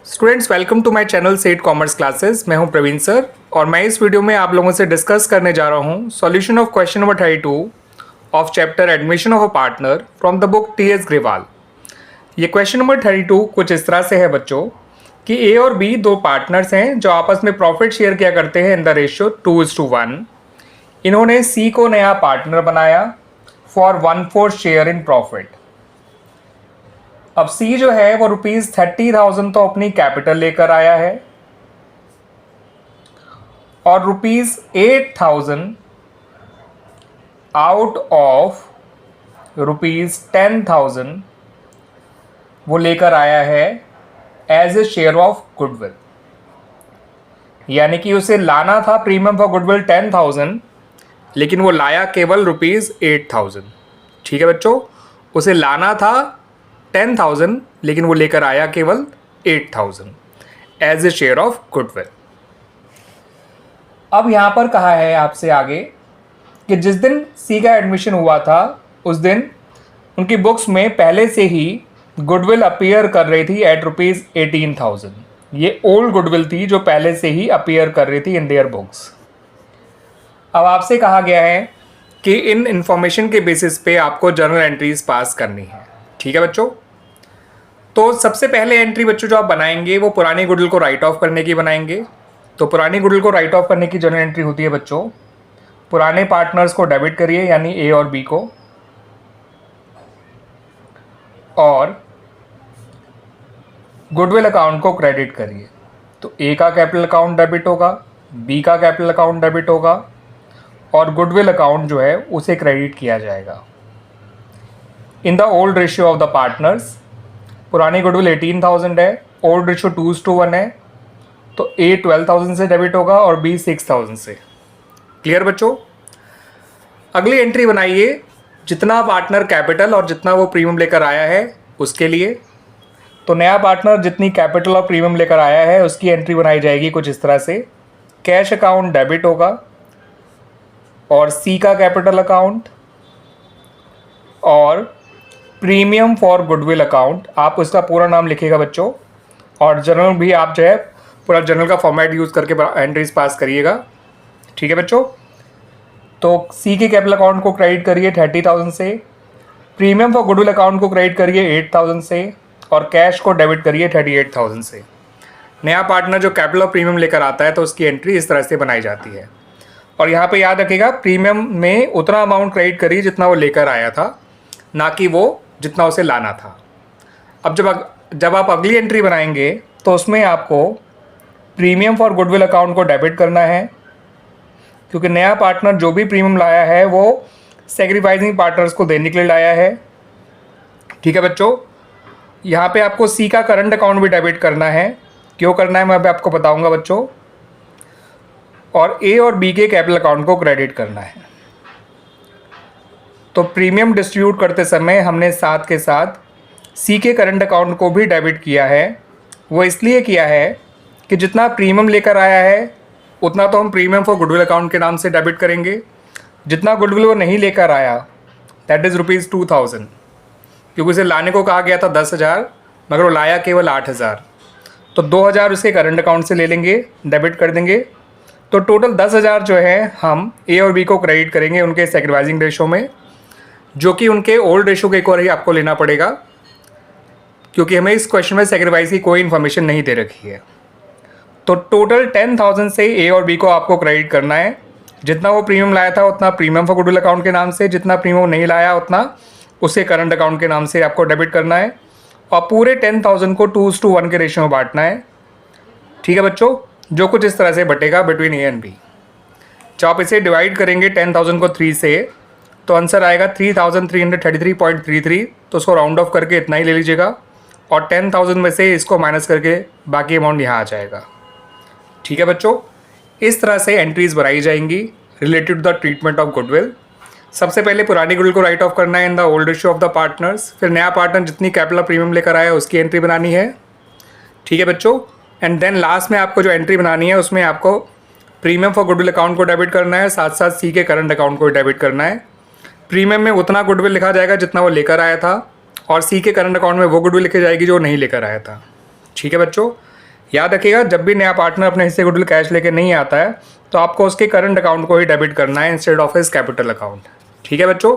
Students welcome to my channel set commerce classes. मैं हूं Praveen sir और मैं इस वीडियो में आप लोगों से डिस्कस करने जा रहा हूं solution of question number 32 of chapter admission of a partner from the book T.S.. Grewal. ये क्वेश्चन नंबर 32 कुछ इस तरह से है बच्चों कि ए और बी दो पार्टनर्स हैं जो आपस में प्रॉफिट शेयर किया करते हैं इन द रेशियो 2:1। इन्होंने सी को नया पार्टनर बनाया फॉर 1/4 शेयर इन प्रॉफिट। अब सी जो है वो ₹30,000 तो अपनी कैपिटल लेकर आया है और ₹8,000 आउट ऑफ ₹10,000 वो लेकर आया है as a share of goodwill. यानी कि उसे लाना था प्रीमियम फॉर गुडविल 10,000 लेकिन वो लाया केवल ₹8,000। ठीक है बच्चों, उसे लाना था 10,000 लेकिन वो लेकर आया केवल 8,000 as a share of goodwill. अब यहां पर कहा है आपसे आगे कि जिस दिन सी का एडमिशन हुआ था उस दिन उनकी बुक्स में पहले से ही गुडविल अपीयर कर रही थी एट ₹18,000। ये ओल्ड गुडविल थी जो पहले से ही अपीयर कर रही थी इन देयर बुक्स। अब आपसे कहा गया है कि इन इंफॉर्मेशन के बेसिस पे आपको जर्नल एंट्रीज पास करनी है। ठीक है बच्चों, तो सबसे पहले एंट्री बच्चों जो आप बनाएंगे वो पुरानी गुडविल को राइट ऑफ करने की बनाएंगे। तो पुरानी गुडविल को राइट ऑफ करने की जर्नल एंट्री होती है बच्चों, पुराने पार्टनर्स को डेबिट करिए यानी ए और बी को, और गुडविल अकाउंट को क्रेडिट करिए। तो ए का कैपिटल अकाउंट डेबिट होगा, बी का कैपिटल अकाउंट डेबिट होगा और गुडविल अकाउंट जो है उसे क्रेडिट किया जाएगा। इन the old ratio of the partners, पुरानी गुडविल 18,000 है, ओल्ड रेशियो 2:1 है, तो ए 12,000 से डेबिट होगा और बी 6,000 से। क्लियर बच्चों? अगली एंट्री बनाइए जितना पार्टनर कैपिटल और जितना वो प्रीमियम लेकर आया है उसके लिए। तो नया पार्टनर जितनी कैपिटल और प्रीमियम लेकर आया है उसकी एंट्री बनाई जाएगी कुछ इस तरह से। कैश अकाउंट डेबिट होगा और सी का कैपिटल अकाउंट और प्रीमियम फॉर गुडविल अकाउंट, आप उसका पूरा नाम लिखिएगा बच्चों, और जर्नल भी आप जो है पूरा जर्नल का फॉर्मेट यूज़ करके एंट्रीज पास करिएगा। ठीक है बच्चों, तो सी के कैपिटल अकाउंट को क्रेडिट करिए 30,000 से, प्रीमियम फॉर गुडविल अकाउंट को क्रेडिट करिए 8,000 से और कैश को डेबिट करिए 38,000 से। नया पार्टनर जो कैपिटल और प्रीमियम लेकर आता है तो उसकी एंट्री इस तरह से बनाई जाती है। और यहाँ पे याद रखिएगा प्रीमियम में उतना अमाउंट क्रेडिट करिए जितना वो लेकर आया था, ना कि वो जितना उसे लाना था। अब जब आप अगली एंट्री बनाएंगे तो उसमें आपको प्रीमियम फॉर गुडविल अकाउंट को डेबिट करना है, क्योंकि नया पार्टनर जो भी प्रीमियम लाया है वो सेक्रीफाइसिंग पार्टनर्स को देने के लिए लाया है। ठीक है बच्चों, यहाँ पे आपको सी का करंट अकाउंट भी डेबिट करना है। क्यों करना है मैं अभी आपको बताऊंगा बच्चों। और ए और बी के कैपिटल अकाउंट को क्रेडिट करना है। तो प्रीमियम डिस्ट्रीब्यूट करते समय हमने साथ के साथ सी के करंट अकाउंट को भी डेबिट किया है। वो इसलिए किया है कि जितना प्रीमियम लेकर आया है उतना तो हम प्रीमियम फॉर गुडविल अकाउंट के नाम से डेबिट करेंगे, जितना गुडविल वो नहीं लेकर आया दैट इज़ ₹2,000, क्योंकि उसे लाने को कहा गया था 10,000 मगर वो लाया केवल 8,000, तो 2,000 उसके करंट अकाउंट से ले लेंगे, डेबिट कर देंगे। तो टोटल 10,000 जो है हम ए और बी को क्रेडिट करेंगे उनके सेक्रीफाइसिंग रेशो में, जो कि उनके ओल्ड रेशो के एक और ही आपको लेना पड़ेगा, क्योंकि हमें इस क्वेश्चन में सेक्रीफाइस की कोई इन्फॉर्मेशन नहीं दे रखी है। तो टोटल 10,000 से ए और बी को आपको क्रेडिट करना है। जितना वो प्रीमियम लाया था उतना प्रीमियम फॉर गुडविल अकाउंट के नाम से, जितना प्रीमियम नहीं लाया उतना उसे करंट अकाउंट के नाम से आपको डेबिट करना है और पूरे 10,000 को 2:1 के रेशियो में बांटना है। ठीक है बच्चों, जो कुछ इस तरह से बटेगा बिटवीन ए एंड बी। जब आप इसे डिवाइड करेंगे 10,000 को 3 से तो आंसर आएगा 3,333.33, तो उसको राउंड ऑफ करके इतना ही ले लीजिएगा और 10,000 में से इसको माइनस करके बाकी अमाउंट यहाँ आ जाएगा। ठीक है बच्चों, इस तरह से एंट्रीज बनाई जाएंगी related to the treatment of goodwill. सबसे पहले पुरानी गुडविल को राइट ऑफ करना है in the old ratio of the partners, फिर नया पार्टनर जितनी कैपिटल प्रीमियम लेकर आया उसकी एंट्री बनानी है। ठीक है बच्चों, एंड देन लास्ट में आपको जो एंट्री बनानी है उसमें आपको प्रीमियम फॉर गुडविल अकाउंट को डेबिट करना है, साथ साथ सी के करंट अकाउंट को डेबिट करना है। प्रीमियम में उतना गुडविल लिखा जाएगा जितना वो लेकर आया था और सी के करंट अकाउंट में वो गुडविल लिखी जाएगी जो नहीं लेकर आया था। ठीक है बच्चों, याद रखिएगा, जब भी नया पार्टनर अपने हिस्से गुडविल कैश लेके नहीं आता है तो आपको उसके करंट अकाउंट को ही डेबिट करना है instead of his capital account. ठीक है बच्चों,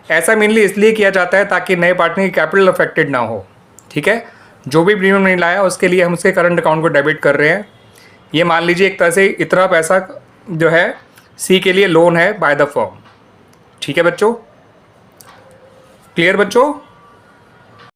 ऐसा मेनली इसलिए किया जाता है ताकि नए पार्टनर की कैपिटल अफेक्टेड ना हो। ठीक है, जो भी प्रीमियम नहीं लाया उसके लिए हम उसके करंट अकाउंट को डेबिट कर रहे हैं। ये मान लीजिए एक तरह से इतना पैसा जो है सी के लिए लोन है बाय द फर्म। ठीक है बच्चों, क्लियर बच्चों?